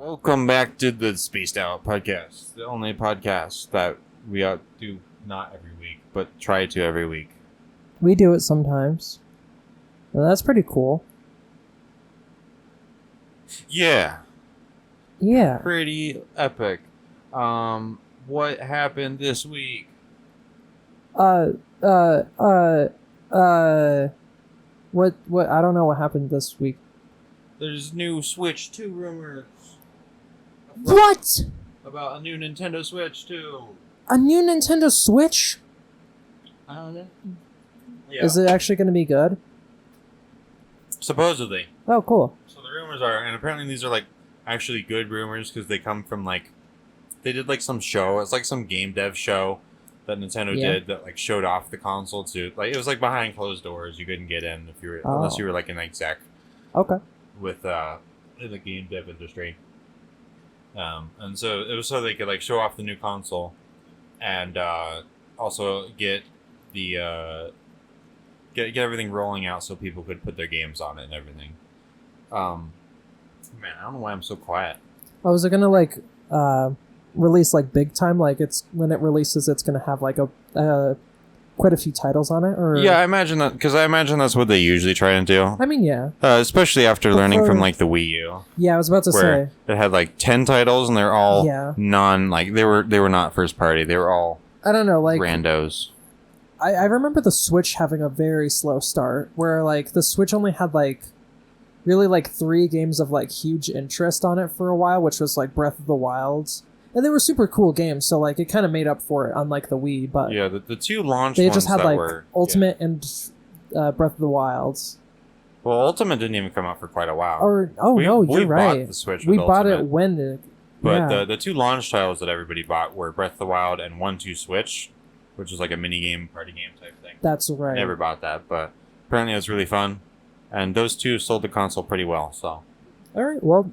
Welcome back to the Spaced Out Podcast, the only podcast that we do not every week, but try to every week. We do it sometimes. And that's pretty cool. Yeah. Yeah. Pretty epic. What happened this week? What, I don't know what happened this week. There's new Switch 2 rumors. What? About a new Nintendo Switch 2. A new Nintendo Switch? I don't know. Yeah. Is it actually going to be good? Supposedly. Oh, cool. So the rumors are, and apparently these are like actually good rumors because they come from like, they did like some show. It's like some game dev show that Nintendo did that like showed off the console to, like, it was like behind closed doors. You couldn't get in if you were, unless you were like an exec. Okay. With in the game dev industry. And so it was so they could like show off the new console and also get the get everything rolling out so people could put their games on it and everything. Man, I don't know why I'm so quiet. Oh, is it gonna like release like big time? Like it's when it releases, it's gonna have like a quite a few titles on it, or yeah, I imagine that because I imagine that's what they usually try and do. I mean, yeah, especially after learning from like the Wii U. Yeah, I was about to say it had like 10 titles and they're all like they were not first party. They were all I don't know, like randos. I remember the Switch having a very slow start, where like the Switch only had like really like 3 games of like huge interest on it for a while, which was like Breath of the Wild. And they were super cool games, so like it kind of made up for it, unlike the Wii. But yeah, the 2 launch they ones just had that like were, Ultimate and Breath of the Wild. Well, Ultimate didn't even come out for quite a while. Or we you're bought right. The Switch we with bought Ultimate, it when it. But the 2 launch titles that everybody bought were Breath of the Wild and 1-2 Switch, which was like a mini game, party game type thing. That's right. Never bought that, but apparently it was really fun, and those 2 sold the console pretty well. So. All right. Well.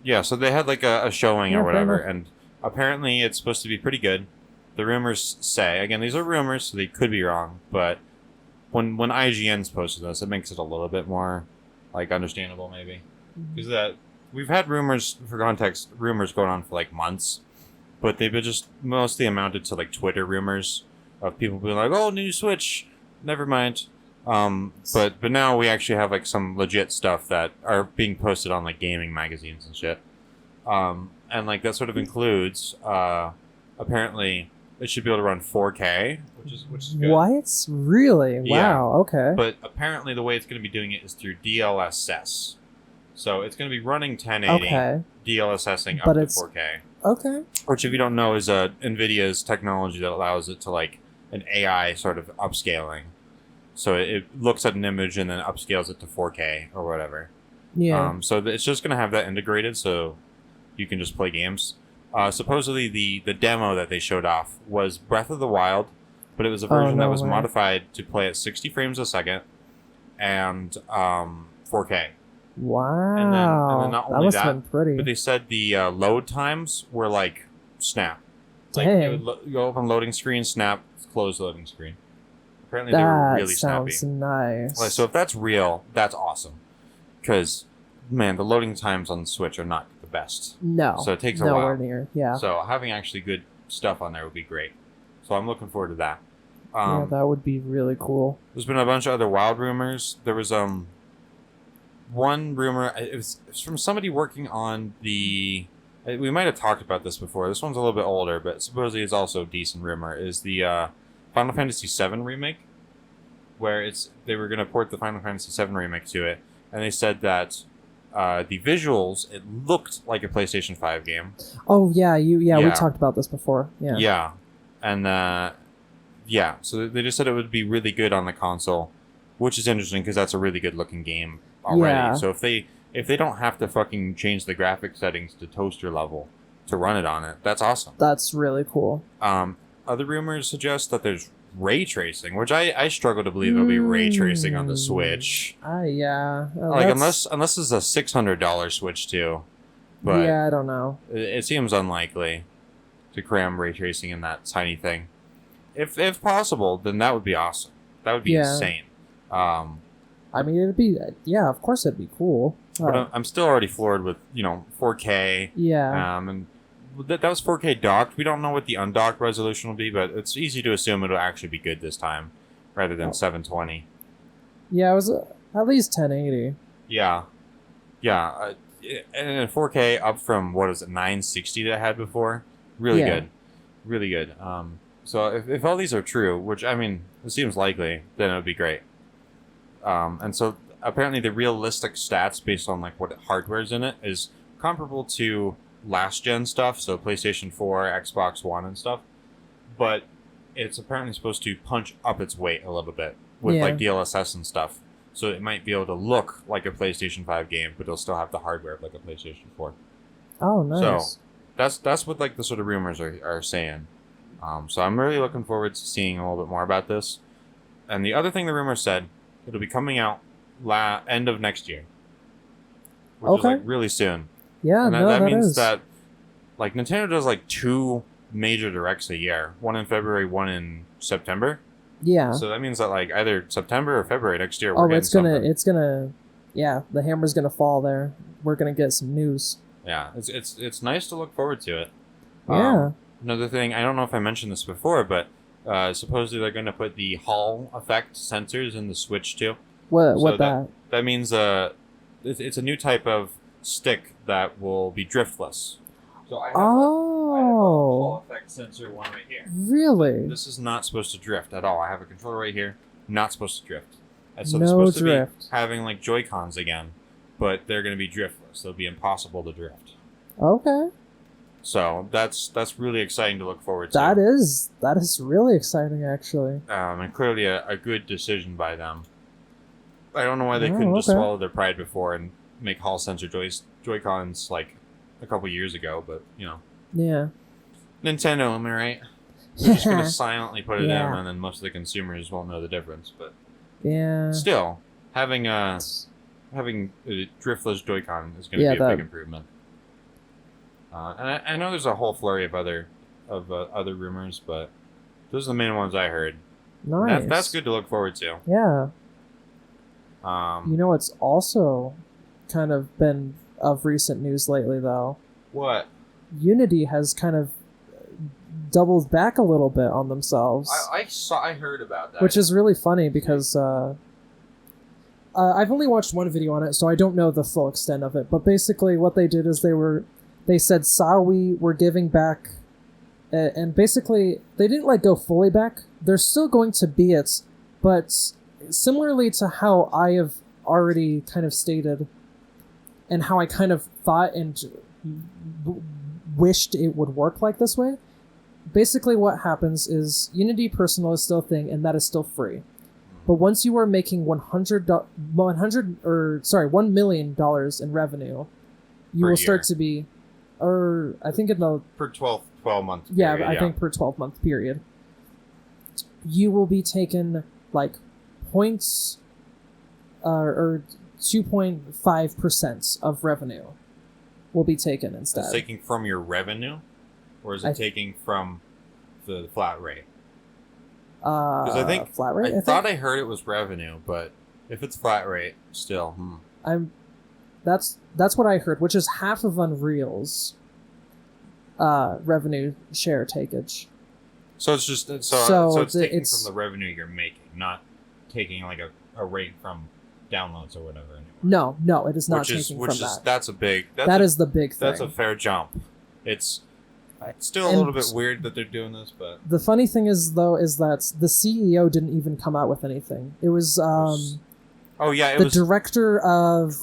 Yeah, so they had like a showing or whatever, and apparently it's supposed to be pretty good. The rumors say, again, these are rumors, so they could be wrong, but when IGN's posted this, it makes it a little bit more like understandable, maybe, because that we've had rumors, for context, rumors going on for like months, but they've been just mostly amounted to like Twitter rumors of people being like, "Oh, new Switch, never mind." But now we actually have like some legit stuff that are being posted on like gaming magazines and shit. And like that sort of includes apparently it should be able to run 4K, which is good. What? Really? Yeah. Wow. Okay. But apparently the way it's going to be doing it is through DLSS. So it's going to be running 1080, DLSSing up to 4K. Okay. Which, if you don't know, is NVIDIA's technology that allows it to like an AI sort of upscaling. So it looks at an image and then upscales it to 4K or whatever. Yeah. So it's just going to have that integrated so you can just play games. Supposedly the demo that they showed off was Breath of the Wild, but it was a version that was modified to play at 60 frames a second and 4K. Wow. And then not only that must have been pretty. but they said the load times were like snap. Like Dang. it would go open loading screen, snap, close loading screen. Apparently they were really snappy. That sounds nice. So if that's real, that's awesome. Because, man, the loading times on the Switch are not the best. No. So it takes a while. Nowhere near, yeah. So having actually good stuff on there would be great. So I'm looking forward to that. Yeah, that would be really cool. There's been a bunch of other wild rumors. There was one rumor. It was from somebody working on the... We might have talked about this before. This one's a little bit older, but supposedly it's also a decent rumor. Is the Final Fantasy VII remake, where they were going to port the Final Fantasy VII remake to it, and they said that the visuals, it looked like a PlayStation 5 game. Oh yeah, we talked about this before. Yeah. Yeah, and so they just said it would be really good on the console, which is interesting because that's a really good looking game already. Yeah. So if they don't have to fucking change the graphic settings to toaster level to run it on it, that's awesome. That's really cool. Other rumors suggest that there's ray tracing, which I struggle to believe there'll be ray tracing on the Switch. Yeah. Like unless it's a $600 Switch too. But yeah, I don't know. It seems unlikely to cram ray tracing in that tiny thing. If possible, then that would be awesome. That would be insane. I mean, it'd be, yeah, of course it'd be cool. But I'm still already floored with 4K. Yeah. And that was 4K docked. We don't know what the undocked resolution will be, but it's easy to assume it'll actually be good this time, rather than 720. Yeah, it was at least 1080. Yeah. And 4K up from, 960 that I had before? Really good. Really good. So if all these are true, which, I mean, it seems likely, then it would be great. And so apparently the realistic stats based on like what hardware's in it is comparable to last gen stuff, so PlayStation 4, Xbox One and stuff. But it's apparently supposed to punch up its weight a little bit with like DLSS and stuff. So it might be able to look like a PlayStation 5 game, but it'll still have the hardware of like a PlayStation 4. Oh, nice. So that's what like the sort of rumors are saying. So I'm really looking forward to seeing a little bit more about this. And the other thing the rumor said, it'll be coming out end of next year, which is like really soon. Yeah, and that means that like Nintendo does like 2 major directs a year, one in February, one in September. Yeah. So that means that like either September or February next year. It's gonna, the hammer's gonna fall there. We're gonna get some news. Yeah, it's nice to look forward to it. Yeah. Another thing, I don't know if I mentioned this before, but supposedly they're going to put the Hall effect sensors in the Switch too. What that? That means it's a new type of stick that will be driftless. So I have a Hall effect sensor one right here. Really? This is not supposed to drift at all. I have a controller right here, not supposed to drift. And so no they're supposed drift. to be having like Joy-Cons again, but they're going to be driftless. They'll be impossible to drift. Okay. So that's really exciting to look forward to. That is really exciting, actually. And clearly a good decision by them. I don't know why they couldn't just swallow their pride before and make Hall sensor Joy-Cons like a couple years ago, but Yeah. Nintendo, am I right? They're just gonna silently put it in, and then most of the consumers won't know the difference. But still, having a driftless Joy-Con is gonna be a big improvement. And I know there's a whole flurry of other rumors, but those are the main ones I heard. Nice. That's good to look forward to. Yeah. It's also kind of been of recent news lately, though. What? Unity has kind of doubled back a little bit on themselves. I heard about that. Which is really funny because I've only watched one video on it, so I don't know the full extent of it. But basically, what they did is they said, Sawi, we're giving back, and basically, they didn't go fully back. They're still going to be it, but similarly to how I have already kind of stated, and how I kind of thought and wished it would work like this way, basically what happens is Unity Personal is still a thing, and that is still free. But once you are making $1 million in revenue, you will start to be... Or I think in the per 12 month period, yeah, I think per 12-month period, you will be taken points or 2.5% of revenue will be taken instead. It's taking from your revenue, or is it taking from the flat rate? Because I think flat rate. I thought I heard it was revenue, but if it's flat rate, still. That's what I heard, which is half of Unreal's revenue share takeage. So it's just so it's taking from the revenue you're making, not taking a rate from downloads or whatever. Anymore. No, it is not taking from that. That's a big. That is the big thing. That's a fair jump. It's still a little bit weird that they're doing this, but the funny thing is that the CEO didn't even come out with anything. It was it was director of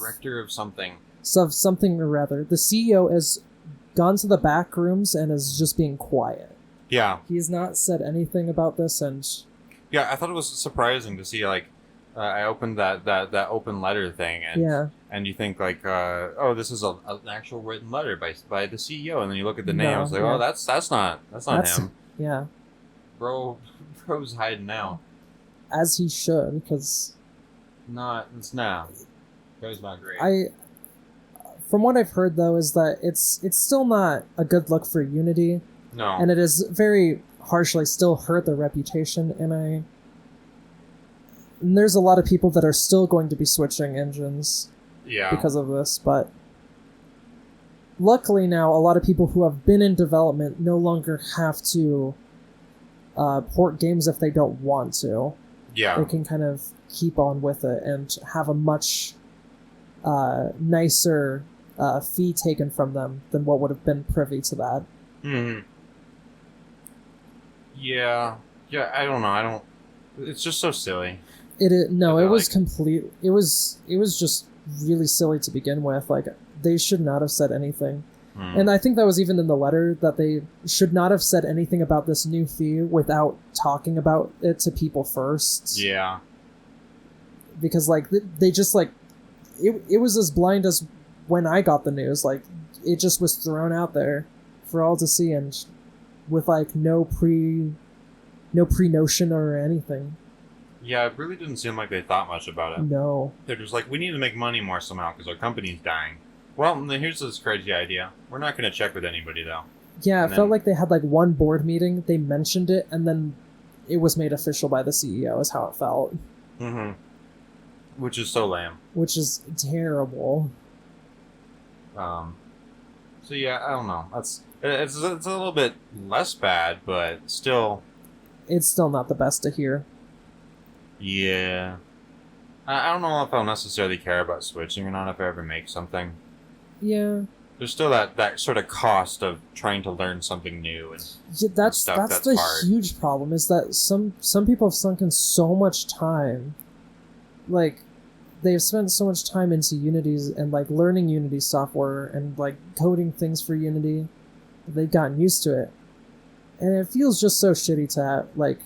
something. Something or rather. The CEO has gone to the back rooms and is just being quiet. Yeah. He's not said anything about this, and yeah, I thought it was surprising to see I opened that open letter thing, and you think this is an actual written letter by the CEO, and then you look at the name, I was like, oh, that's not him. Yeah. Bro's hiding now. As he should, because it's not. Bro's not great. From what I've heard, though, is that it's still not a good look for Unity. No. And it is very harshly still hurt their reputation, and And there's a lot of people that are still going to be switching engines Yeah. because of this, but luckily now a lot of people who have been in development no longer have to port games if they don't want to. Yeah. They can kind of keep on with it and have a much nicer fee taken from them than what would have been privy to that. Mm-hmm. Yeah. Yeah, I don't know. It's just so silly. No, it was like- complete. It was just really silly to begin with. Like, they should not have said anything. And I think that was even in the letter, that they should not have said anything about this new fee without talking about it to people first. Yeah. Because, like, they just, like, it was as blind as when I got the news. Like, it just was thrown out there for all to see, and with, like, no pre-notion or anything. Yeah, it really didn't seem like they thought much about it. No. They're just like, we need to make money more somehow because our company's dying. Well, then here's this crazy idea. We're not going to check with anybody, though. Yeah, And it felt then- like they had, like, one board meeting, they mentioned it, and then it was made official by the CEO, is how it felt. Mm-hmm. Which is so lame. Which is terrible. So yeah, I don't know. It's a little bit less bad, but still, It's still not the best to hear. yeah. I don't know if I'll necessarily care about switching or not if I ever make something. Yeah. There's still that sort of cost of trying to learn something new, and Yeah, that's stuff that's the hard. huge problem, is that some people have sunk in so much time. Like, they've spent so much time into Unity's and, like, learning Unity software and, like, coding things for Unity. They've gotten used to it. And it feels just so shitty to, like,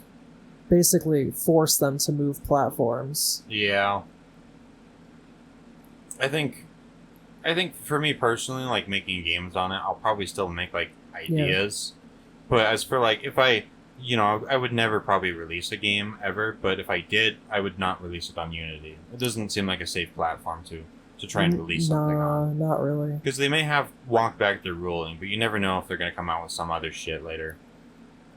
basically force them to move platforms. yeah. I think for me personally, like, making games on it, I'll probably still make, like, ideas. But as for, like, if I would never probably release a game ever, but if I did, I would not release it on Unity. It doesn't seem like a safe platform to try and release something on. Not really. Because they may have walked back their ruling, but you never know if they're going to come out with some other shit later.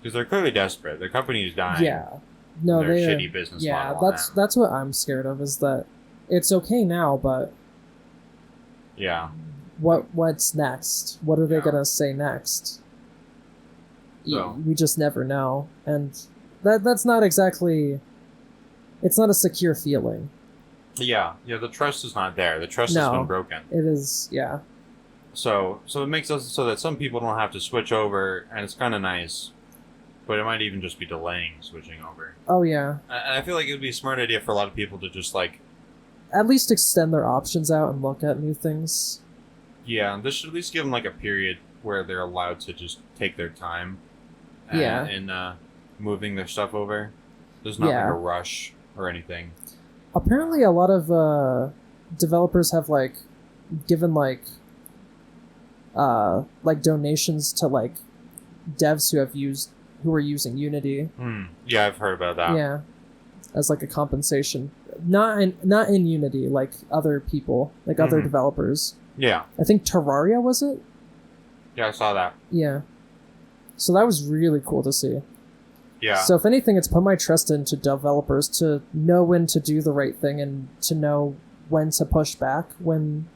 Because they're clearly desperate. Their company is dying. Yeah. No, Their they shitty business yeah, model on that's what I'm scared of, is that it's okay now, but Yeah. what's next? What are they Yeah. gonna say next? So- We just never know, and that's not exactly. It's not a secure feeling. Yeah. The trust is not there. The trust No. has been broken. It is, yeah, So it makes us so that some people don't have to switch over, and it's kind of nice. But it might even just be delaying switching over. oh yeah. And I feel like it would be a smart idea for a lot of people to just, like, At least extend their options out and look at new things. yeah, this should at least give them, like, a period where they're allowed to just take their time. Yeah. In moving their stuff over. There's not, Yeah. like, a rush or anything. Apparently, a lot of developers have, like, given, like donations to, like, devs who are using Unity. Yeah, I've heard about that. Yeah, as, like, a compensation. Not in Unity, like, other people, like, other Mhm. developers. Yeah. I think Terraria, was it? Yeah, I saw that. Yeah. So that was really cool to see. Yeah. So if anything, it's put my trust into developers to know when to do the right thing and to know when to push back when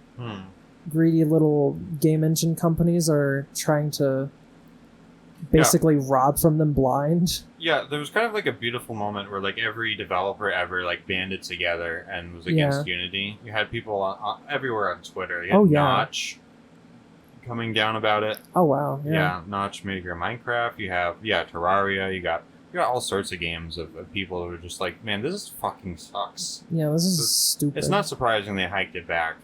greedy little game engine companies are trying to basically rob from them blind. Yeah, there was kind of like a beautiful moment where, like, every developer ever, like, banded together and was against Unity. You had people everywhere on Twitter. You had Notch coming down about it. Oh wow, yeah. Notch made your Minecraft. You have Terraria. You got all sorts of games of people who are just like, man, this fucking sucks. Yeah, this is stupid. It's not surprising they hiked it back.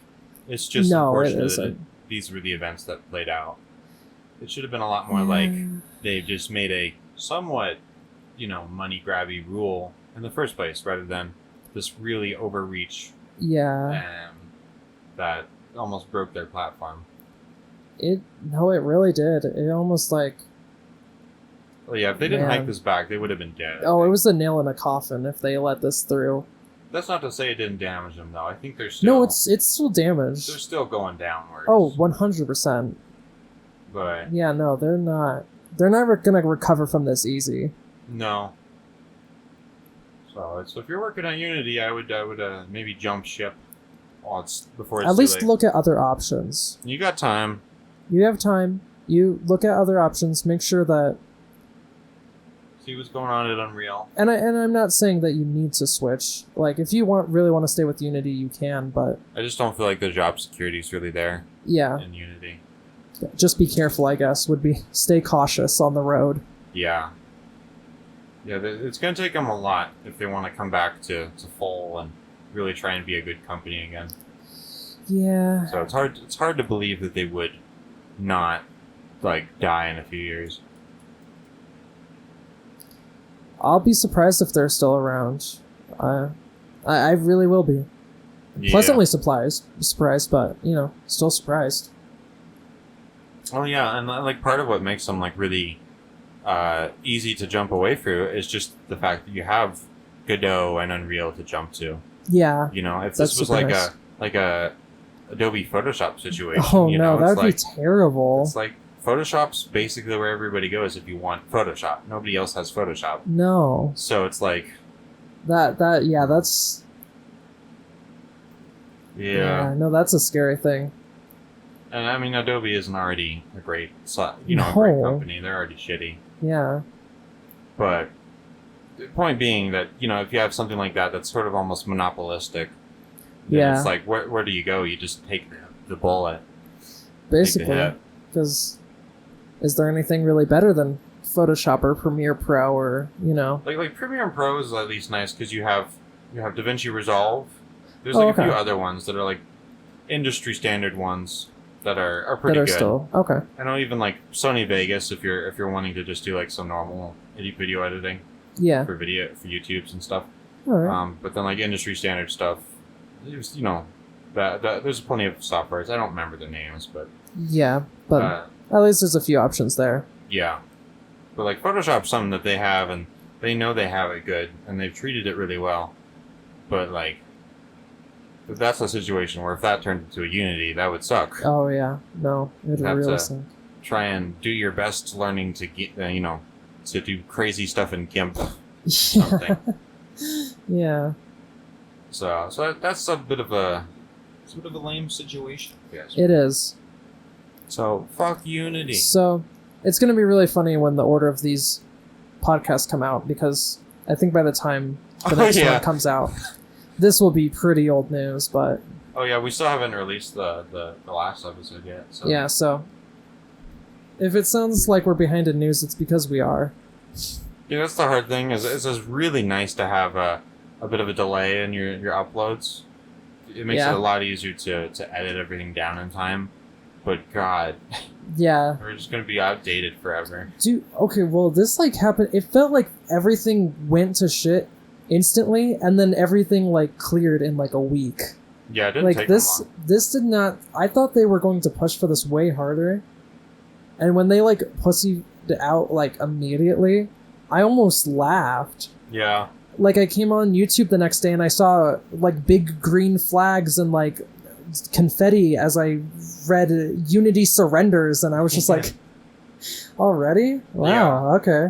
It's just No, it unfortunate that isn't. these were the events that played out. It should have been a lot more like they just made a somewhat, money grabby rule in the first place rather than this really overreach Yeah. that almost broke their platform. It really did. It almost like Well, yeah, if they didn't Man. hike this back, they would have been dead. I it think. was a nail in a coffin if they let this through. That's not to say it didn't damage them, though. I think they're still. No, it's still damaged. They're still going downwards. Oh, 100%. But Yeah, no, they're not. They're never gonna recover from this easy. no. So if you're working on Unity, I would maybe jump ship. Before it's At too least late. look at other options. You got time. You have time. You look at other options. Make sure that. See what's going on at Unreal. And I'm not saying that you need to switch. Like, if you really want to stay with Unity, you can. But I just don't feel like the job security is really there yeah, in Unity. just be careful. I guess would be stay cautious on the road. Yeah. Yeah, it's going to take them a lot if they want to come back to full and really try and be a good company again. Yeah. So it's hard to believe that they would not like die in a few years. I'll be surprised if they're still around. I really will be. Yeah. Pleasantly surprised, but still surprised. Oh yeah, and like part of what makes them like really easy to jump away through is just the fact that you have Godot and Unreal to jump to. Yeah. If That's this was super like nice. a Adobe Photoshop situation. Oh no, that would be like, terrible. It's like Photoshop's basically where everybody goes if you want Photoshop. Nobody else has Photoshop. No. So it's like that's yeah. no, that's a scary thing. And I mean Adobe isn't already a great a great No. company. They're already shitty. Yeah. But the point being that, if you have something like that that's sort of almost monopolistic, then Yeah. it's like where do you go? You just take the bullet. Basically, hit. because is there anything really better than Photoshop or Premiere Pro or Like Premiere Pro is at least nice because you have DaVinci Resolve. There's Oh, a okay. few other ones that are like industry standard ones that are that pretty are good. still okay? I know even like Sony Vegas if you're wanting to just do like some normal video editing Yeah. for YouTubes and stuff. All right. But then like industry standard stuff, there's that there's plenty of softwares. I don't remember the names, but Yeah, but at least there's a few options there. yeah. But like Photoshop's something that they have and they know they have it good and they've treated it really well. But like, if that's a situation where if that turned into a Unity, that would suck. Oh yeah, no, it Have really to- suck. Try and do your best learning to get to do crazy stuff in GIMP. Yeah. Something. Yeah. So that's a bit of a lame situation, yes. It is. So fuck Unity. So it's going to be really funny when the order of these podcasts come out because I think by the time the Oh, next yeah. one comes out, this will be pretty old news. But Oh yeah, we still haven't released the last episode yet. So yeah, so if it sounds like we're behind in news, it's because we are. Yeah, that's the hard thing. Is it's just really nice to have a bit of a delay in your uploads. It makes Yeah. it a lot easier to edit everything down in time. But God, Yeah. we're just gonna be outdated forever. Okay, well, this happened. It felt like everything went to shit instantly, and then everything cleared in a week. Yeah, it didn't take this. them long. This did not. I thought they were going to push for this way harder, and when they pussied it out immediately, I almost laughed. Yeah, I came on YouTube the next day and I saw big green flags and confetti as I read Unity surrenders, and I was just like, already? Wow, okay.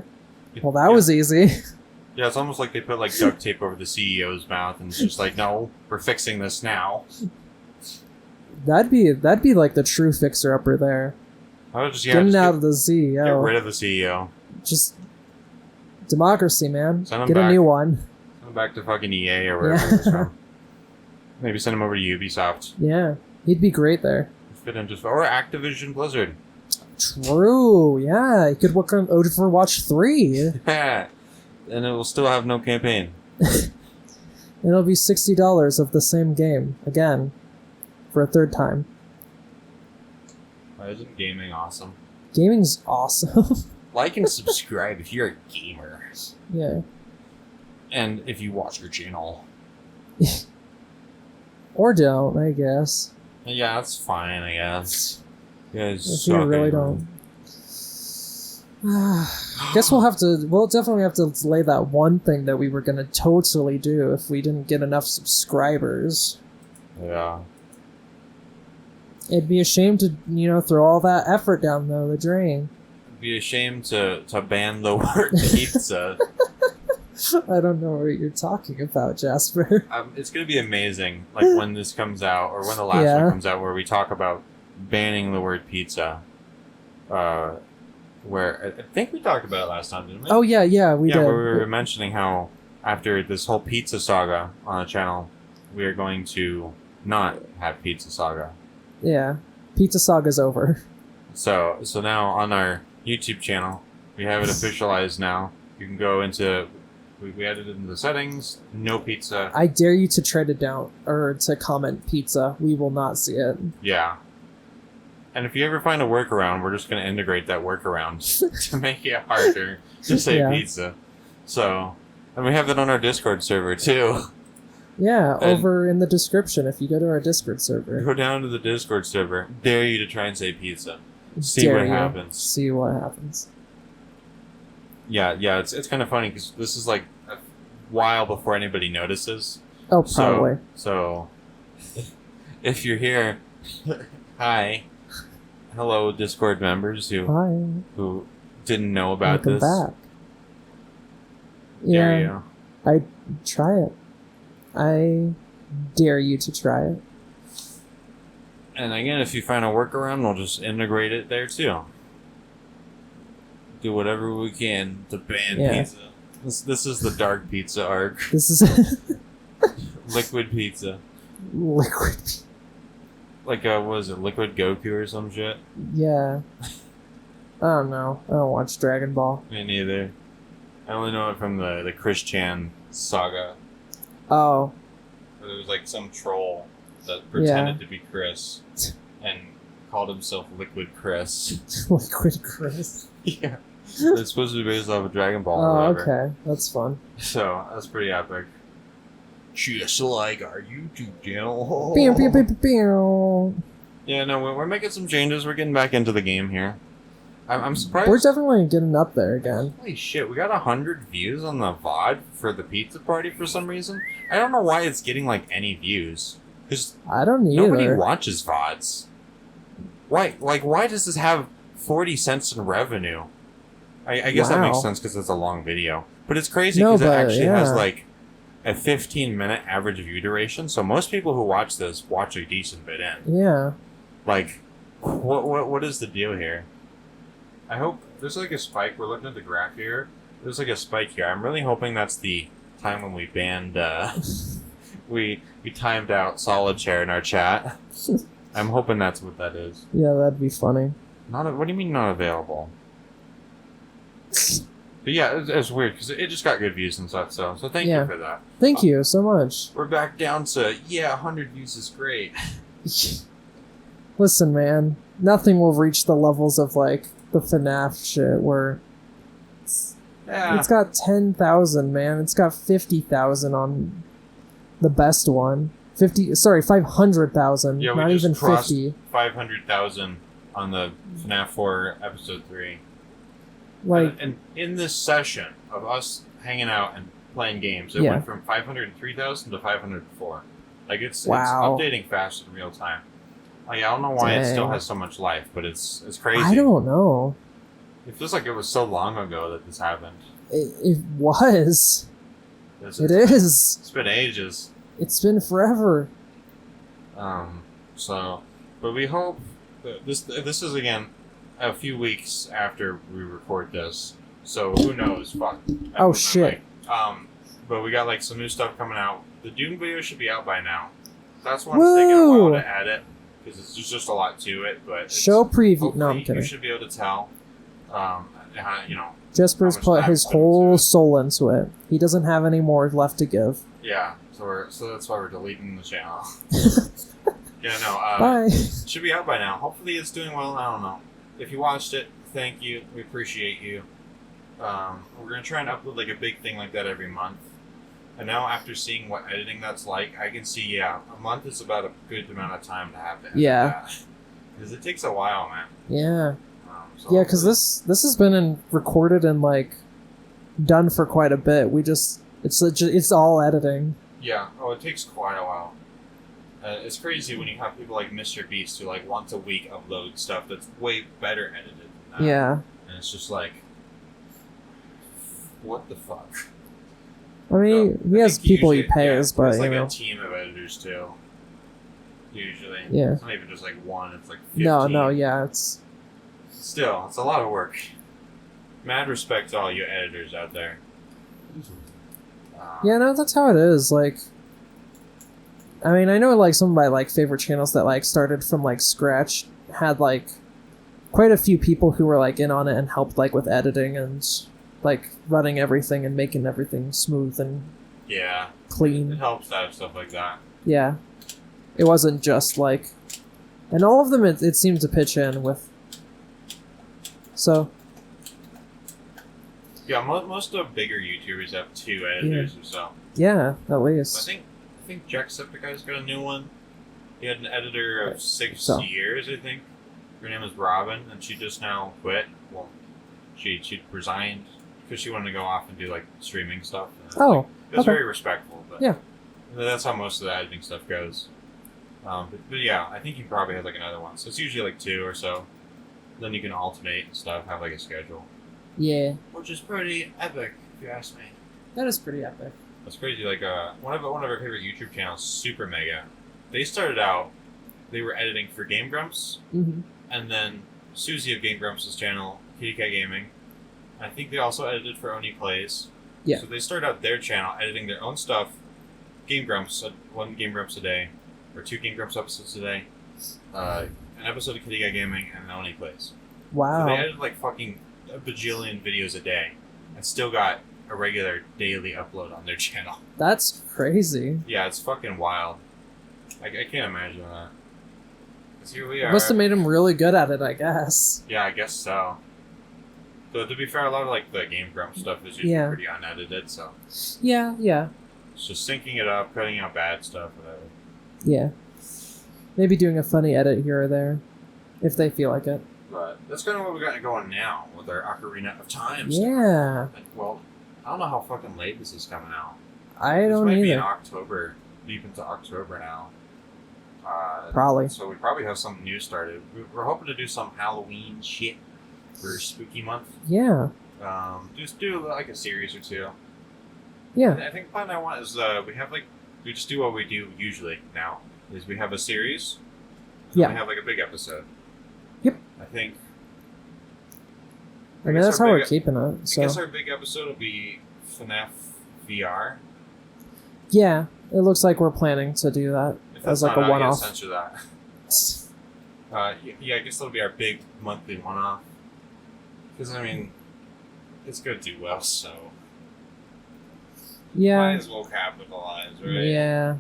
Well, that was easy. Yeah, it's almost like they put duct tape over the CEO's mouth and it's just like, no, we're fixing this now. That'd be the true fixer upper there. I would just Getting out get, of the CEO. get rid of the CEO. Just democracy, man. Send 'em Get a back. new one. Send him back to fucking EA or wherever Yeah. he's from. Maybe send him over to Ubisoft. Yeah, he'd be great there. Fit in or Activision Blizzard. True. Yeah, he could work on Overwatch 3. And it will still have no campaign. And it'll be $60 of the same game again for a third time. Why isn't gaming awesome? Gaming's awesome. Like and subscribe if you're a gamer. Yeah. And if you watch your channel. Or don't, I guess. Yeah, that's fine, I guess. You guys If suck you really anyway. don't. Guess we'll definitely have to delay that one thing that we were gonna totally do if we didn't get enough subscribers. Yeah. It'd be a shame to, throw all that effort down the drain. It'd be a shame to ban the word pizza. I don't know what you're talking about, Jasper. It's gonna be amazing, like when this comes out, or when the last one comes out, where we talk about banning the word pizza. Where I think we talked about it last time, didn't we? Oh yeah, we did. Where we were mentioning how after this whole pizza saga on the channel, we are going to not have pizza saga. Yeah, pizza saga's over. So now on our YouTube channel, we have it officialized now. You can go into, we added it into the settings, no pizza. I dare you to try to to comment pizza. We will not see it. Yeah. And if you ever find a workaround, we're just going to integrate that workaround to make it harder to say pizza. So, and we have that on our Discord server too. Yeah, And over in the description if you go to our Discord server. Go down to the Discord server. Dare you to try and say pizza. See what happens. See what happens. Yeah, it's kind of funny because this is like a while before anybody notices. Oh, probably. So if you're here, hi. Hello, Discord members who didn't know about Welcome this. Back. Dare Yeah, you. I try it. I dare you to try it. And again, if you find a workaround, we'll just integrate it there too. Do whatever we can to ban pizza. This is the dark pizza arc. This is Liquid pizza. liquid. Like what was it, Liquid Goku or some shit? Yeah. I don't know. I don't watch Dragon Ball. Me neither. I only know it from the Chris Chan saga. Oh. Where there was like some troll that pretended to be Chris and called himself Liquid Chris. Liquid Chris. Yeah. It's supposed to be based off of Dragon Ball or Oh, whatever. okay. That's fun. So, that's pretty epic. Just like our YouTube channel. Pew, pew, pew, pew, pew. Yeah, no, we're making some changes. We're getting back into the game here. I'm surprised. We're definitely getting up there again. Holy shit, we got 100 views on the VOD for the pizza party for some reason. I don't know why it's getting, like, any views. Because I don't either. nobody watches VODs. Why does this have 40 cents in revenue? I guess that makes sense because it's a long video. But it's crazy because it actually has, like, a 15-minute average view duration. So most people who watch this watch a decent bit in. Yeah. Like, what is the deal here? I hope there's like a spike. We're looking at the graph here. There's like a spike here. I'm really hoping that's the time when we banned. We timed out Solid Chair in our chat. I'm hoping that's what that is. Yeah, that'd be funny. What do you mean not available? But yeah, it's weird because it just got good views and stuff. So thank you for that. Thank you so much. We're back down to 100 views is great. Listen, man, nothing will reach the levels of like the FNAF shit where it's got 10,000, man. It's got 50,000 on the best one. 500,000. Yeah, not even 50. 500,000 on the FNAF 4 episode 3. Like, and in this session of us hanging out and playing games, it went from 503,000 to 504. Like it's updating fast in real time. Like I don't know why it still has so much life, but it's crazy. I don't know. It feels like it was so long ago that this happened. It was. It is. It's been ages. It's been forever. But we hope that this is again a few weeks after we record this, so who knows? Fuck. Oh shit. But we got like some new stuff coming out. The Doom video should be out by now. That's why I'm taking a while to add it because it's just a lot to it. But show preview. No, I'm kidding. You should be able to tell. Jasper's put his whole soul into it. He doesn't have any more left to give. Yeah, so that's why we're deleting the channel. Bye. It should be out by now. Hopefully it's doing well. I don't know. If you watched it, thank you. We appreciate you. We're gonna try and upload like a big thing like that every month. And now after seeing what editing that's like, I can see a month is about a good amount of time to have to edit that. Because it takes a while, man. Yeah. Yeah, because this has been recorded and like done for quite a bit. It's all editing. Yeah. Oh, it takes quite a while. It's crazy when you have people like Mr. Beast who like once a week upload stuff that's way better edited than that. Yeah. And it's just like, what the fuck? I mean, So, he I has think people he usually- pays, yeah, but it's like you know. a team of editors too. Usually, Yeah. it's not even just like one. It's like 15. No, yeah, it's Still, it's a lot of work. Mad respect to all you editors out there. yeah, no, that's how it is. Like, I mean, I know like some of my like favorite channels that like started from like scratch had like quite a few people who were like in on it and helped like with editing and like running everything and making everything smooth and Yeah, it clean. helps to have stuff like that. Yeah, it wasn't just like, and all of them it seemed to pitch in with. So Yeah, most of the bigger YouTubers have 2 editors or so. yeah, at I least. think Jacksepticeye's got a new one. He had an editor of 6 So. years, I think. Her name was Robin, and she just now quit. Well, she resigned because she wanted to go off and do like streaming stuff. And Oh, it was okay. very respectful. But Yeah. that's how most of the editing stuff goes. But yeah, I think he probably has like another one. So it's usually like 2 or so. Then you can alternate and stuff, have like a schedule. Yeah, Which is pretty epic, if you ask me. that is pretty epic. That's crazy. Like one of our favorite YouTube channels, Super Mega. They started out. They were editing for Game Grumps, Mm-hmm. and then Susie of Game Grumps' channel, Kitty Cat Gaming. I think they also edited for Oni Plays. Yeah. So they started out their channel editing their own stuff. Game Grumps, 1 Game Grumps a day, or 2 Game Grumps episodes a day. An episode of Kitty Cat Gaming, and Oni Plays. Wow. So they edited like fucking a bajillion videos a day, and still got a regular daily upload on their channel. That's crazy. Yeah, it's fucking wild. I can't imagine that. 'Cause here we are. Must have made him really good at it, I guess. Yeah, I guess so. So to be fair, a lot of like the Game Grump stuff is usually Yeah. pretty unedited, so Yeah, yeah, it's just syncing it up, cutting out bad stuff, whatever. yeah. Maybe doing a funny edit here or there, if they feel like it. But that's kind of what we got going now with our Ocarina of Time stuff. Yeah, Well, I don't know how fucking late this is coming out. I This don't might be in either. October, deep into October now. Probably. So we probably have something new started. We're hoping to do some Halloween shit for Spooky Month. Yeah, Just do like a series or 2. yeah, I think the plan I want is we just do what we do usually now. Is we have a series. And Yeah. we have like a big episode. Yep. I think. I mean guess that's our how we're big- keeping it. I So guess our big episode will be FNAF VR. yeah, it looks like we're planning to do that If as that's like not a out, one-off. censor that. Yeah, I guess that'll be our big monthly one-off. Because I mean, it's gonna do well, so might Yeah, as well capitalize, right? yeah,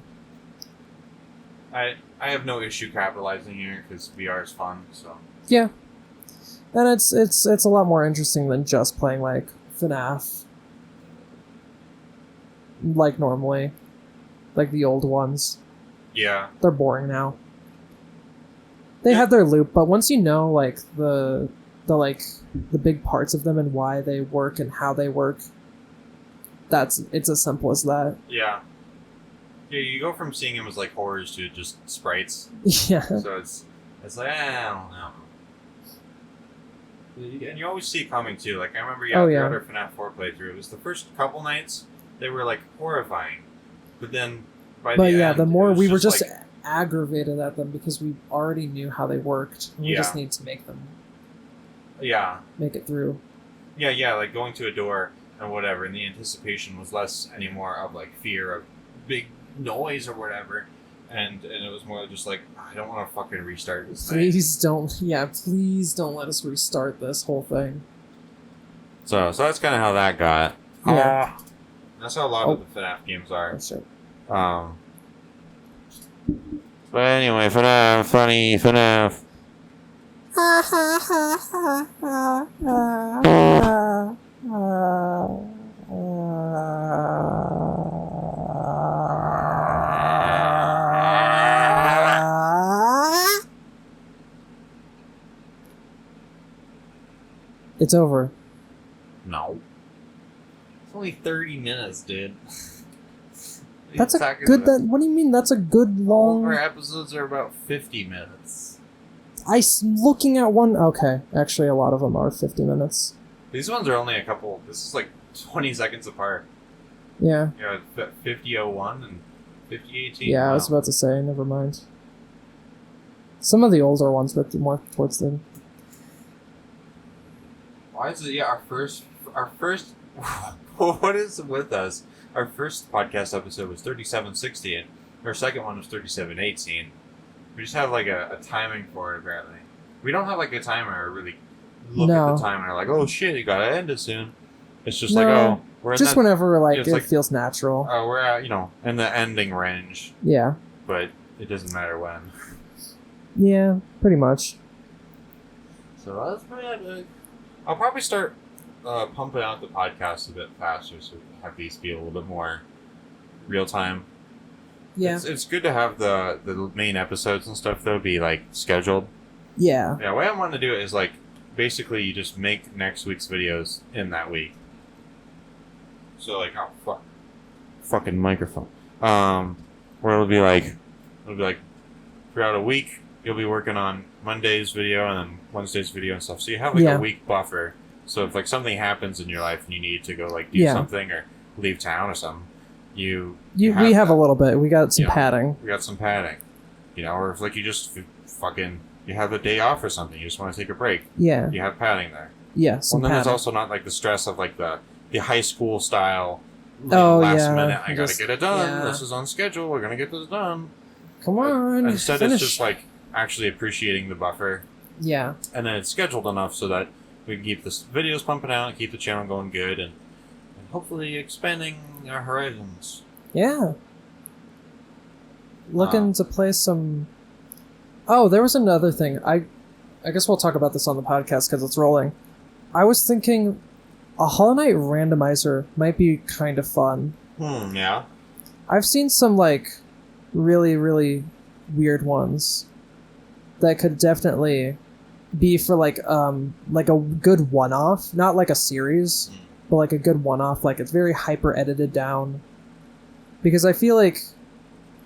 I have no issue capitalizing here because VR is fun. So yeah. And it's a lot more interesting than just playing like FNAF, like normally, like the old ones. yeah, They're boring now. They have their loop, but once you know like the big parts of them and why they work and how they work, it's as simple as that. yeah. You go from seeing them as like horrors to just sprites. Yeah. So it's like I don't know. And you always see it coming too. Like I remember, throughout our FNAF 4 playthrough, it was the first couple nights they were like horrifying, but then by But the yeah, end, the more it was we were just like, aggravated at them because we already knew how they worked. We just Yeah. need to make it through. yeah, like going to a door and whatever, and the anticipation was less anymore of like fear of big noise or whatever, and it was more just like I don't want to fucking restart this thing. Please don't let us restart this whole thing. So that's kind of how that got. Yeah. That's how a lot of the FNAF games are. That's it. But anyway, FNAF, funny FNAF. It's over. No. It's only 30 minutes, dude. That's a good. What do you mean? That's a good All of long. our episodes are about 50 minutes. Looking at one. Okay, actually, a lot of them are 50 minutes. These ones are only a couple. This is like 20 seconds apart. Yeah. Yeah, 5001 and 5018. Yeah, Wow. I was about to say, never mind. Some of the older ones, but more towards the... Why is it? Yeah, our first. What is with us? Our first podcast episode was 3760, and our second one was 3718. We just have like a timing for it. Apparently, we don't have like a timer or really look at the timer like, oh shit, you gotta end it soon. It's just like, oh, we're in just that, whenever like it like, feels natural. we're at in the ending range. Yeah. But it doesn't matter when. Yeah, pretty much. So that's pretty. I'll probably start pumping out the podcast a bit faster, so have these be a little bit more real time. Yeah. It's good to have the main episodes and stuff though be like scheduled. Yeah. Yeah, the way I want to do it is like basically you just make next week's videos in that week. So like, oh fuck, fucking microphone. Where it'll be like throughout a week you'll be working on Monday's video and then Wednesday's video and stuff. So you have like a week buffer. So if like something happens in your life and you need to go like do something or leave town or something, we have a little bit. We got some padding. We got some padding. Or if like you just you have a day off or something, you just want to take a break. Yeah. You have padding there. Yeah. Well, then there's also not like the stress of like the high school style. Last minute, I gotta get it done. Yeah. This is on schedule. We're gonna get this done. Come on. Instead, it's just like actually appreciating the buffer. Yeah. And then it's scheduled enough so that we can keep the videos pumping out, keep the channel going good, and hopefully expanding our horizons. Yeah. Looking to play some... Oh, there was another thing. I guess we'll talk about this on the podcast because it's rolling. I was thinking a Hollow Knight randomizer might be kind of fun. Yeah. I've seen some, like, really, really weird ones that could definitely be for, like a good one-off. Not like a series, but like a good one-off. Like, it's very hyper-edited down. Because I feel like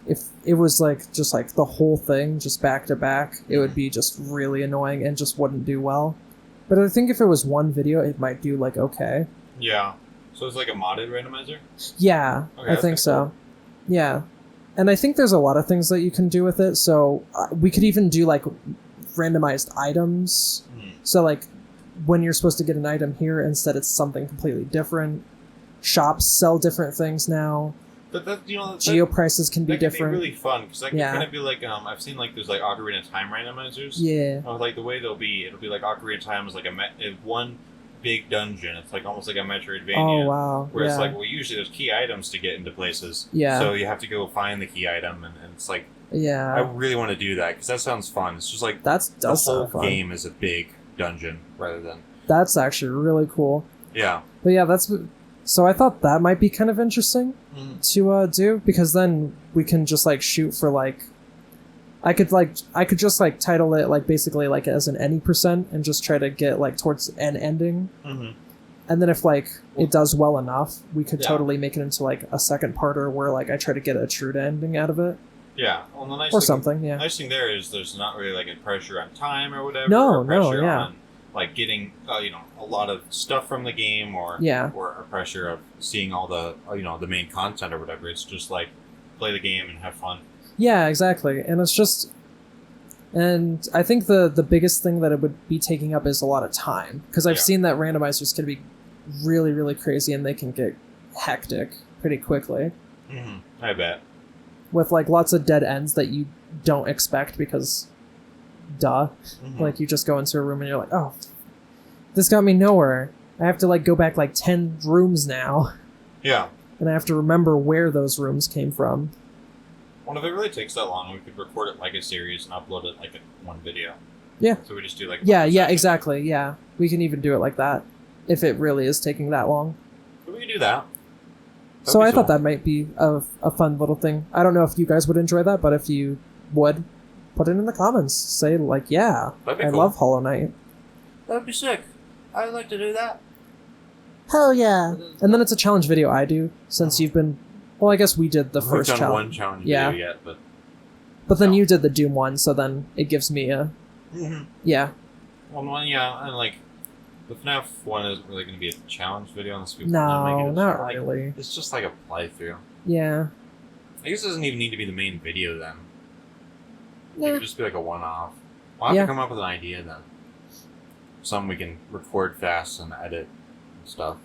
if it was, like, just, like, the whole thing just back-to-back, it would be just really annoying and just wouldn't do well. But I think if it was one video, it might do, like, okay. Yeah. So it's like a modded randomizer? Yeah, okay, I think so. Cool. Yeah. And I think there's a lot of things that you can do with it. So we could even do, like, randomized items. So, like, when you're supposed to get an item here, instead it's something completely different. Shops sell different things now. But that, Geo prices can be different. That can be really fun because that can kind of be like I've seen like there's like Ocarina of Time randomizers. Yeah. Like the way it'll be like Ocarina of Time is like one big dungeon. It's like almost like a Metroidvania. Oh wow. Where it's like usually there's key items to get into places. Yeah. So you have to go find the key item and it's like I really want to do that because that sounds fun. It's just like the whole game is a big dungeon rather than. That's actually really cool. Yeah. But yeah, so I thought that might be kind of interesting to do because then we can just like shoot for like I could just like title it like basically like as an any percent and just try to get like towards an ending. And then if like it does well enough, we could totally make it into like a second parter where like I try to get a true ending out of it. Yeah. Well, the nice or something. Yeah. Nice thing there is there's not really like a pressure on time or whatever. No, or pressure yeah. on like getting a lot of stuff from the game or a pressure of seeing all the the main content or whatever. It's just like play the game and have fun. Yeah, exactly. And it's just and I think the biggest thing that it would be taking up is a lot of time because I've seen that randomizers can be really really crazy and they can get hectic pretty quickly. I bet. With like lots of dead ends that you don't expect because duh. Like you just go into a room and you're like, oh, this got me nowhere. I have to like go back like 10 rooms now. Yeah. And I have to remember where those rooms came from. Well, if it really takes that long, we could record it like a series and upload it like one video. Yeah. So we just do like exactly. Yeah. We can even do it like that if it really is taking that long. But we can do that. So I thought that might be a fun little thing. I don't know if you guys would enjoy that, but if you would, put it in the comments. Say, like, yeah, I love Hollow Knight. That'd be sick. I'd like to do that. Hell yeah. And then it's a challenge video I do, since you've been... Well, I guess we did the first challenge. We've done one challenge video yet, but... But then you did the Doom one, so then it gives me a... Yeah. Well, yeah, and like... the FNAF one isn't really going to be a challenge video on the Spook. No, not like, really. It's just like a playthrough. Yeah. I guess it doesn't even need to be the main video then. It Yeah. could just be like a one-off. We'll have to come up with an idea then. Something we can record fast and edit and stuff.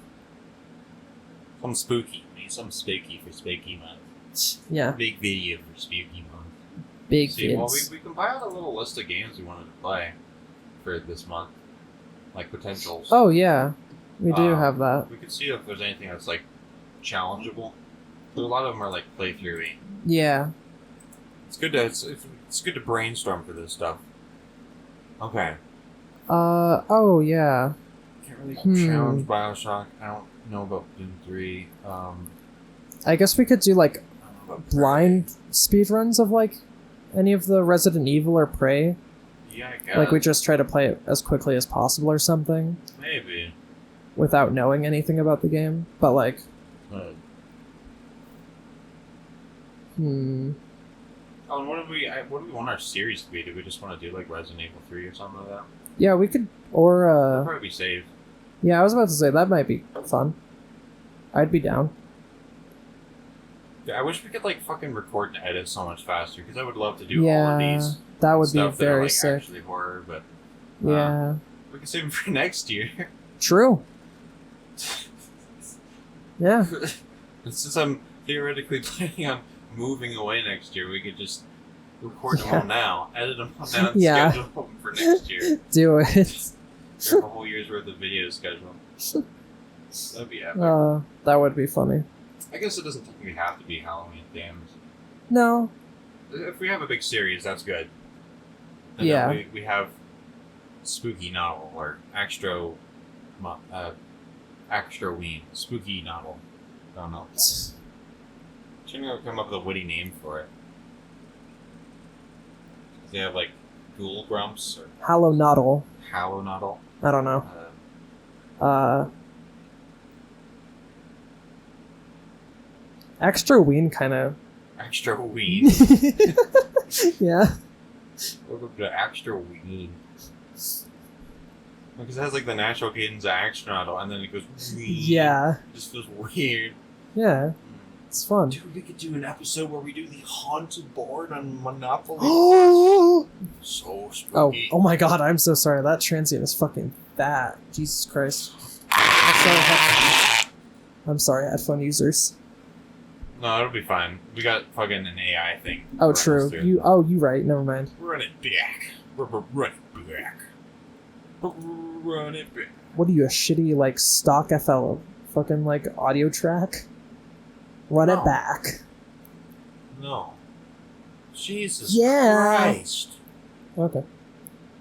Something spooky. We need something spooky for Spooky Month. Yeah. Big video for Spooky Month. Big See, kids. well, we compiled a little list of games we wanted to play for this month. Like potentials. Oh, yeah. We do have that. We could see if there's anything that's like challengeable. But a lot of them are like playthrough-y. Yeah. It's good to brainstorm for this stuff. Okay. Oh, yeah. Can't really challenge Bioshock. I don't know about Doom 3. I guess we could do, like, blind speedruns of, like, any of the Resident Evil or Prey. Yeah, I guess. Like, we just try to play it as quickly as possible or something. Maybe. Without knowing anything about the game. But, like... Oh, and what do we want our series to be? Do we just want to do, like, Resident Evil 3 or something like that? Yeah, we could... Or, That'd probably be safe. Yeah, I was about to say, that might be fun. I'd be down. Yeah, I wish we could, like, fucking record and edit so much faster, because I would love to do all of these. That would be stuff that are, very like, sick. actually horror, but... Yeah. We can save them for next year. True. Yeah. Since I'm theoretically planning on moving away next year, we could just record them all now, edit them all now, and schedule them for next year. Do it. Have a whole year's worth of video schedule. That'd be epic. That would be funny. I guess it doesn't technically have to be Halloween themed. No. If we have a big series, that's good. And yeah. then we have Spooky Novel or Axtro Ween. Spooky Novel. I don't know. Should we come up with a witty name for it? They have like Ghoul Grumps or Hallow-Noddle. Hallow-Noddle. I don't know. Extra Ween kind of. Extra Ween. Yeah. Welcome to Extra Ween. Because it has like the natural cadence of Axtronautl, and then it goes ween. Yeah. It just feels weird. Yeah. It's fun. Dude, we could do an episode where we do the haunted board on Monopoly. So spooky. Oh my god, I'm so sorry. That transient is fucking fat. Jesus Christ. I'm sorry, headphone users. No, it'll be fine. We got fucking an AI thing. Oh, true. You right. Never mind. Run it back. Run it back. Run it back. What are you, a shitty, like, stock FL fucking, like, audio track? Run it back. No. Jesus Christ. Okay.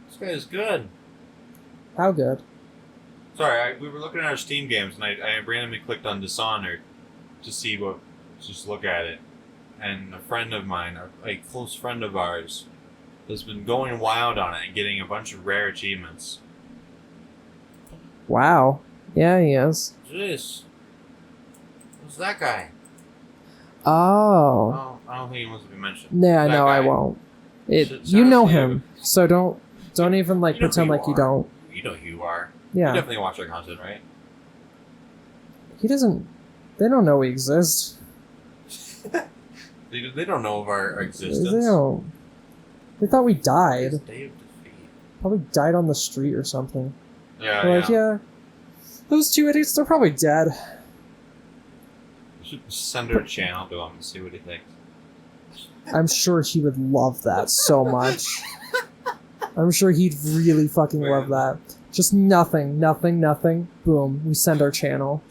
This guy is good. How good? Sorry, we were looking at our Steam games, and I randomly clicked on Dishonored to see what... Just look at it. And a friend of mine, a close friend of ours, has been going wild on it and getting a bunch of rare achievements. Wow. Yeah, he is. Jeez. Who's that guy? Oh. I don't think he wants to be mentioned. Yeah, That no, guy. I won't. Should You know see him, so don't even like You know pretend who like you are. don't. You know who you are. Yeah. You definitely watch our content, right? He doesn't. They don't know we exist. They don't know of our existence. They don't. They thought we died. Day of defeat. Probably died on the street or something. Yeah, They're like, yeah, those two idiots, they're probably dead. We should send our channel to him and see what he thinks. I'm sure he would love that so much. I'm sure he'd really fucking love that. Just nothing. Boom, we send our channel.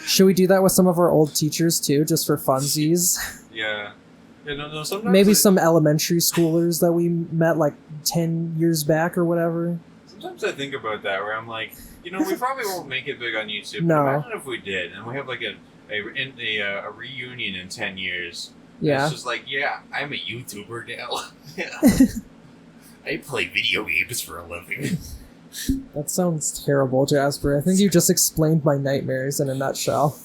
Should we do that with some of our old teachers too, just for funsies? Yeah. No, sometimes Maybe some elementary schoolers that we met like 10 years back or whatever. Sometimes I think about that, where I'm like, we probably won't make it big on YouTube. No. But imagine if we did, and we have like a reunion in 10 years. Yeah. It's just like, yeah, I'm a YouTuber now. I play video games for a living. That sounds terrible, Jasper. I think you just explained my nightmares in a nutshell.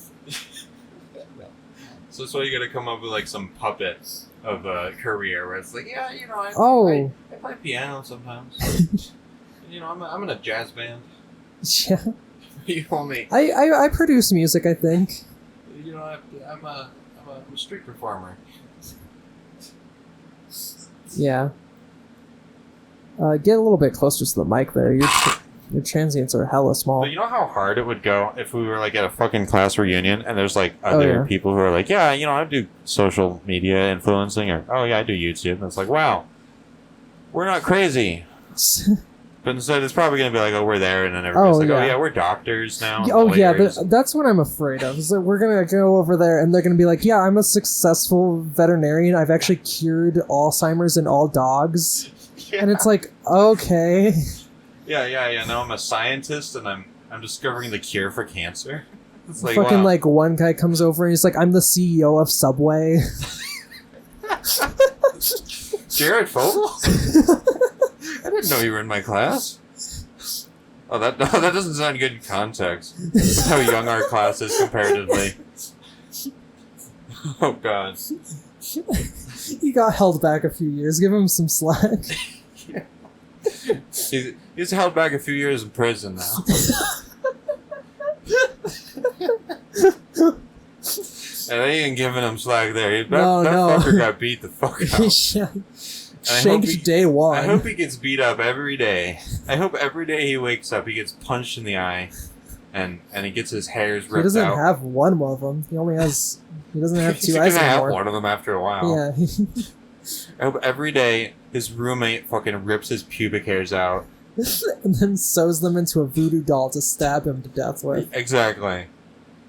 So that's why you gotta come up with like some puppet of a career where it's like, yeah, I play piano sometimes. You know, I'm in a jazz band. Yeah. You only. I produce music, I think. You know, I'm a street performer. Yeah. Get a little bit closer to the mic there. Your transients are hella small. But you know how hard it would go if we were like at a fucking class reunion and there's like other yeah. people who are like, yeah, you know, I do social media influencing, or oh yeah, I do YouTube. And it's like, wow, we're not crazy. But instead, it's probably going to be like, oh, we're there, and then everybody's like, oh yeah, we're doctors now. Oh yeah, lawyers. that's what I'm afraid of. Is that we're gonna go over there, and they're gonna be like, yeah, I'm a successful veterinarian. I've actually cured Alzheimer's in all dogs. Yeah. And it's like, okay. Yeah. Now I'm a scientist, and I'm discovering the cure for cancer. It's like, fucking wow. like one guy comes over and he's like, I'm the CEO of Subway. Jared Fogle? I didn't know you were in my class. Oh, that doesn't sound good in context. How young our class is comparatively. Oh God. He got held back a few years. Give him some slack. Yeah. He's held back a few years in prison now. And they ain't giving him slack there. That fucker got beat the fuck out. Shanked day one. I hope he gets beat up every day. I hope every day he wakes up, he gets punched in the eye, and he gets his hairs ripped out. He doesn't have one of them. He only has. He doesn't have two eyes anymore. He's gonna have one of them after a while. Yeah. I hope every day his roommate fucking rips his pubic hairs out. And then sews them into a voodoo doll to stab him to death with. Exactly.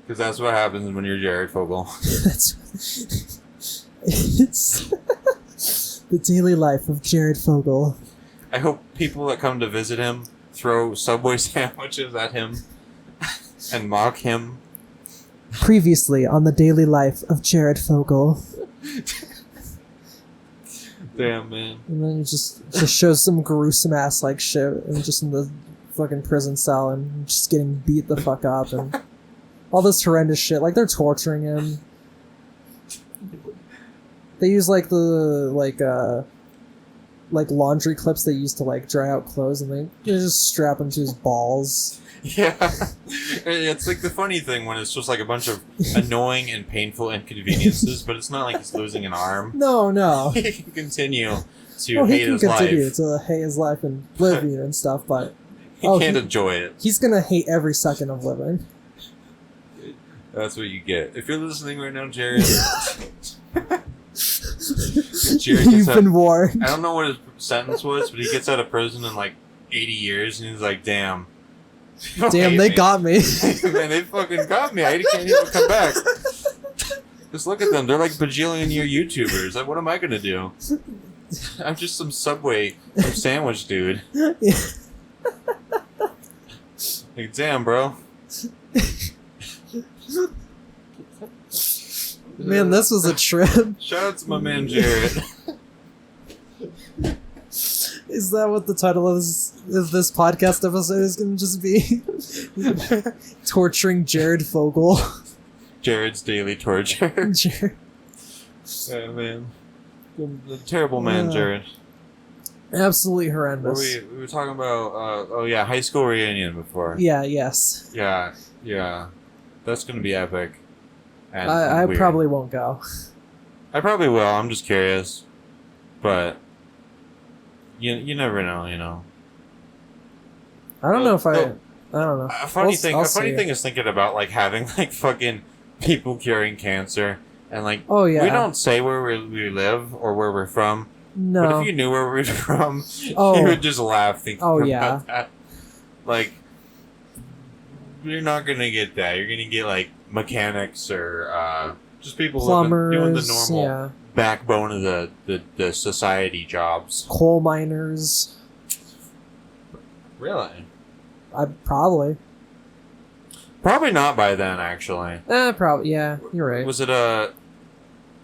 Because that's what happens when you're Jared Fogle. It's the daily life of Jared Fogle. I hope people that come to visit him throw Subway sandwiches at him and mock him. Previously on the daily life of Jared Fogle. Damn, man. And then it just shows some gruesome ass like shit and just in the fucking prison cell and just getting beat the fuck up and all this horrendous shit. Like they're torturing him. They use like the like laundry clips they use to like dry out clothes, and they just strap him to his balls. Yeah, it's like the funny thing when it's just like a bunch of annoying and painful inconveniences, but it's not like he's losing an arm. No. He can continue to hate his life. He can continue to hate his life and living and stuff, but he can't enjoy it. He's gonna hate every second of living. That's what you get. If you're listening right now, Jared. Jared You've been warned. I don't know what his sentence was, but he gets out of prison in like 80 years, and he's like, damn. They got me. Man, they fucking got me. I can't even come back. Just look at them. They're like bajillion-year YouTubers. Like, what am I gonna do? I'm just some Subway sandwich dude. Yeah. Like, damn, bro. Man, this was a trip. Shout out to my man Jared. Is that what the title of this podcast episode is going to just be? Torturing Jared Fogle. Jared's daily torture. Jared. Yeah, man. The terrible man, Jared. Absolutely horrendous. We were talking about, high school reunion before. Yeah, yes. Yeah. That's going to be epic. And I probably won't go. I probably will. I'm just curious. But you never know, you know. I don't know if I don't know. A funny thing is thinking about like having like fucking people curing cancer and like we don't say where we live or where we're from. No. But if you knew where we were from, you would just laugh thinking about that. Like, you're not gonna get that. You're gonna get like mechanics or just people plumbers, doing the normal backbone of the society jobs. Coal miners. Really? Probably not by then, actually. Probably. Yeah, you're right. Was it there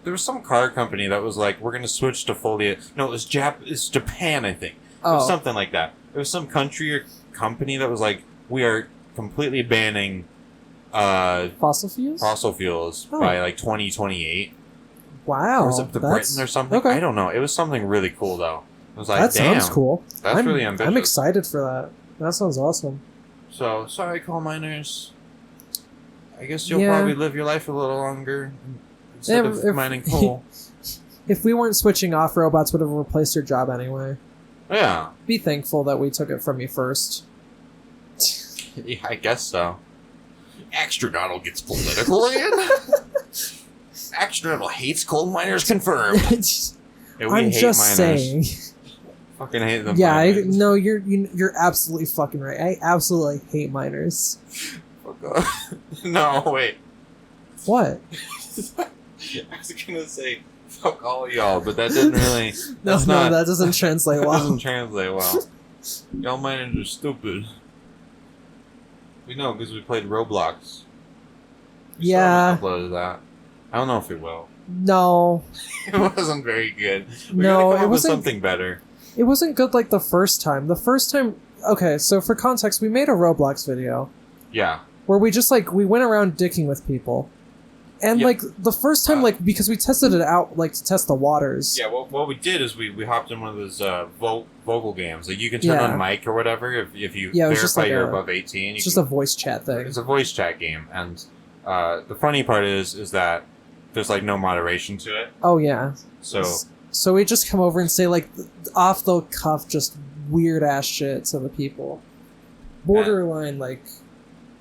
was some car company that was like, we're gonna switch to fully. No, it's Japan, I think. It was something like that. It was some country or company that was like, we are completely banning fossil fuels by like 2028. Wow. Or was it Britain or something? Okay. I don't know. It was something really cool though. I was like, that damn, sounds cool. That's really ambitious. I'm excited for that. That sounds awesome. So, sorry, coal miners. I guess you'll Yeah. probably live your life a little longer instead of mining coal. If we weren't switching off, robots would have replaced your job anyway. Yeah. Be thankful that we took it from you first. Yeah, I guess so. Axtronautl gets political again? Axtronautl hates coal miners confirmed. Yeah, we I'm hate just miners. saying. Fucking hate them. Yeah, miners. you're absolutely fucking right. I absolutely hate miners. Fuck off. No, wait. What? I was gonna say fuck all y'all, but that didn't really. No, that's not, that doesn't translate that well. doesn't translate well. Y'all miners are stupid. We know because we played Roblox. We still haven't uploaded that. I don't know if it will. No. It wasn't very good. We No, gotta come it up with wasn't- something better. It wasn't good like the first time. The first time... Okay, so for context, we made a Roblox video Yeah. where we just, like, we went around dicking with people. And, Yeah. like, the first time, like, because we tested it out, like, to test the waters. Yeah, what we did is we hopped in one of those vocal games. Like, you can turn Yeah. on mic or whatever if you Yeah, it was just verify like you're a- above 18. It's just a voice chat thing. It's a voice chat game, and the funny part is that there's, like, no moderation to it. Oh, yeah. So, So we just come over and say, like, off the cuff, just weird-ass shit to the people. Borderline, like...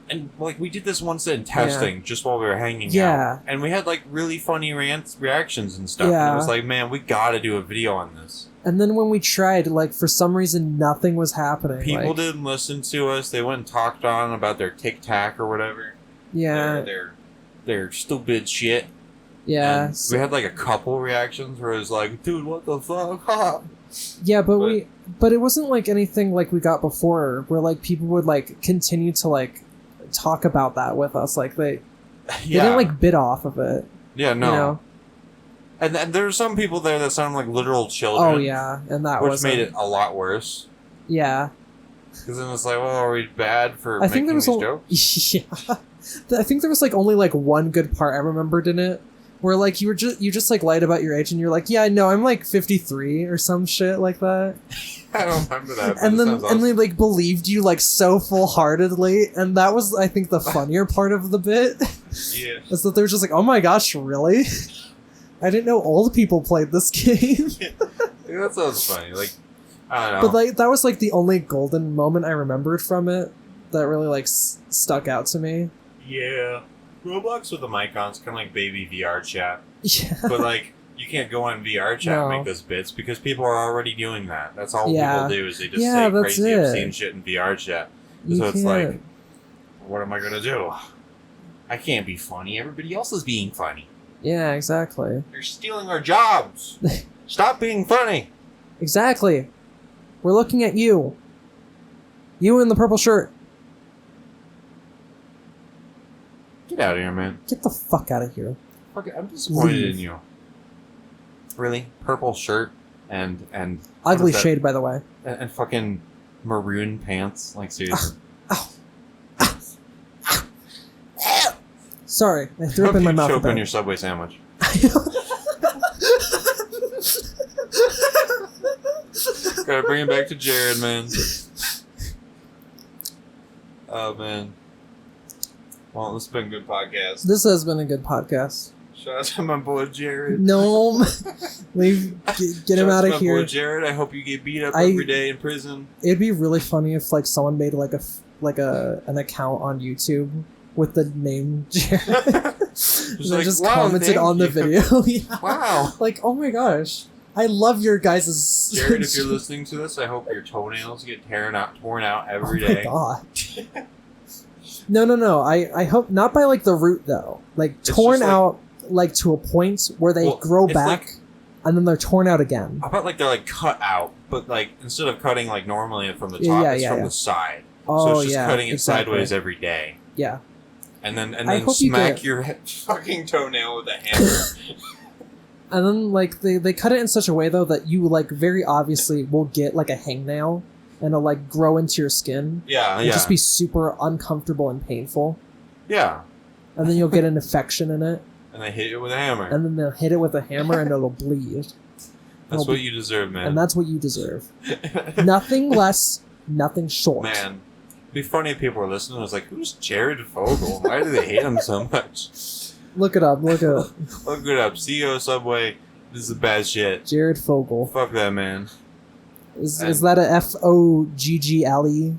and, like, we did this once in testing just while we were hanging Yeah. out. And we had, like, really funny reactions and stuff. And Yeah. it was like, man, we gotta do a video on this. And then when we tried, like, for some reason, nothing was happening. People like, didn't listen to us. They went and talked on about their tic-tac or whatever. Yeah. Their stupid shit. Yeah. And we had like a couple reactions where it was like, dude, what the fuck? Ha. Yeah, but it wasn't like anything like we got before, where like people would like continue to like talk about that with us. Like they didn't like bid off of it. Yeah, no. You know? And there were some people there that sounded like literal children. Oh yeah, and that which was made it a lot worse. Yeah. Because then it's like, well, are we bad for I think making there was these jokes? yeah. I think there was like only like one good part I remembered in it, where like you just like lied about your age and you're like, yeah, no, I'm like 53 or some shit like that. I don't remember that. And then they like believed you like so full heartedly, and that was I think the funnier part of the bit. Yeah. Is that they were just like, oh my gosh, really? I didn't know old people played this game. That sounds funny. Like, I don't know. But like that was like the only golden moment I remembered from it that really like stuck out to me. Yeah. Roblox with the icons kind of like baby VR chat. Yeah. But like, you can't go on VR chat and No. make those bits because people are already doing that. That's all Yeah. people do is they just Yeah, say that's crazy, it. obscene shit in VR chat. You So it's like, can't. what am I gonna do? I can't be funny. Everybody else is being funny. Yeah, exactly. You're stealing our jobs. Stop being funny. Exactly. We're looking at you. You in the purple shirt. Get out of here, man. Get the fuck out of here. Fuck it, I'm disappointed Leave. in you. Really? Purple shirt and what Ugly is that? shade, by the way. And fucking maroon pants. Like seriously. Sorry, I threw up in my you mouth. choke a on bit. your Subway sandwich. Gotta bring it back to Jared, man. Oh man. Well, this has been a good podcast. This has been a good podcast. Shout out to my boy Jared. No, get him out of My here. boy Jared, I hope you get beat up I- every day in prison. It'd be really funny if like someone made like an account on YouTube with the name Jared. And they like, just "Wow, commented thank on the you." video. Yeah. Wow. Like, oh my gosh. I love your guys' Jared, if you're listening to this, I hope your toenails get torn out every Oh my day. god. No. I hope not by like the root though. Like It's torn just, like- out like to a point where they Well, grow it's back like- and then they're torn out again. How about like they're like cut out, but like instead of cutting like normally from the top, Yeah, it's yeah, from yeah. the side. Oh So it's just yeah. cutting it exactly. sideways every day. Yeah. And then I hope you smack get- your fucking toenail with a hammer. And then like they cut it in such a way though that you like very obviously will get like a hangnail and it'll like grow into your skin. Yeah, And yeah. just be super uncomfortable and painful. Yeah. And then you'll get an infection in it. And they hit it with a hammer. And then they'll hit it with a hammer and it'll bleed. That's what you deserve, man. And that's what you deserve. Nothing less, nothing short. Man, it'd be funny if people were listening. I was like, who's Jared Fogle? Why do they hate him so much? Look it up. Look it up. Look it up. CEO Subway. This is bad shit. Jared Fogle. Fuck that, man. Is that a Foggle?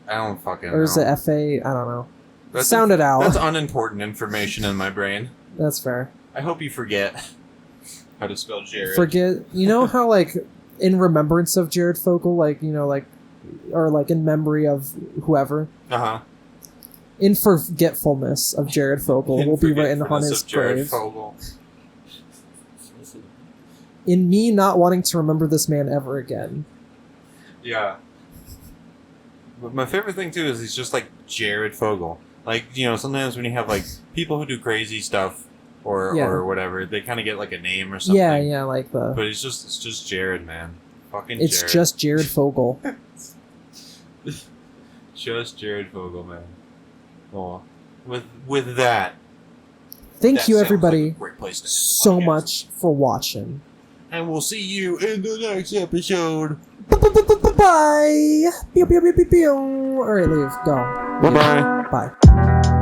I don't fucking know. Or is it FA? I don't know. That's Sound it out. That's unimportant information in my brain. That's fair. I hope you forget how to spell Jared. Forget. You know how, like, in remembrance of Jared Fogle, like, you know, like, or like in memory of whoever. Uh-huh. In forgetfulness of Jared Fogle will be written on his grave. Fogle. In me not wanting to remember this man ever again. Yeah. But my favorite thing too is he's just like Jared Fogle. Like, you know, sometimes when you have like people who do crazy stuff or whatever, they kind of get like a name or something. Yeah, like the. But it's just Jared, man. Fucking It's Jared. just Jared Fogle. Just Jared Fogle, man. Oh, with that. Thank that you, sounds everybody, like a great place to end the so podcast. much for watching. And we'll see you in the next episode. Bye. Pew, pew, pew, pew, pew. All right, leave. Go. Bye-bye. Bye.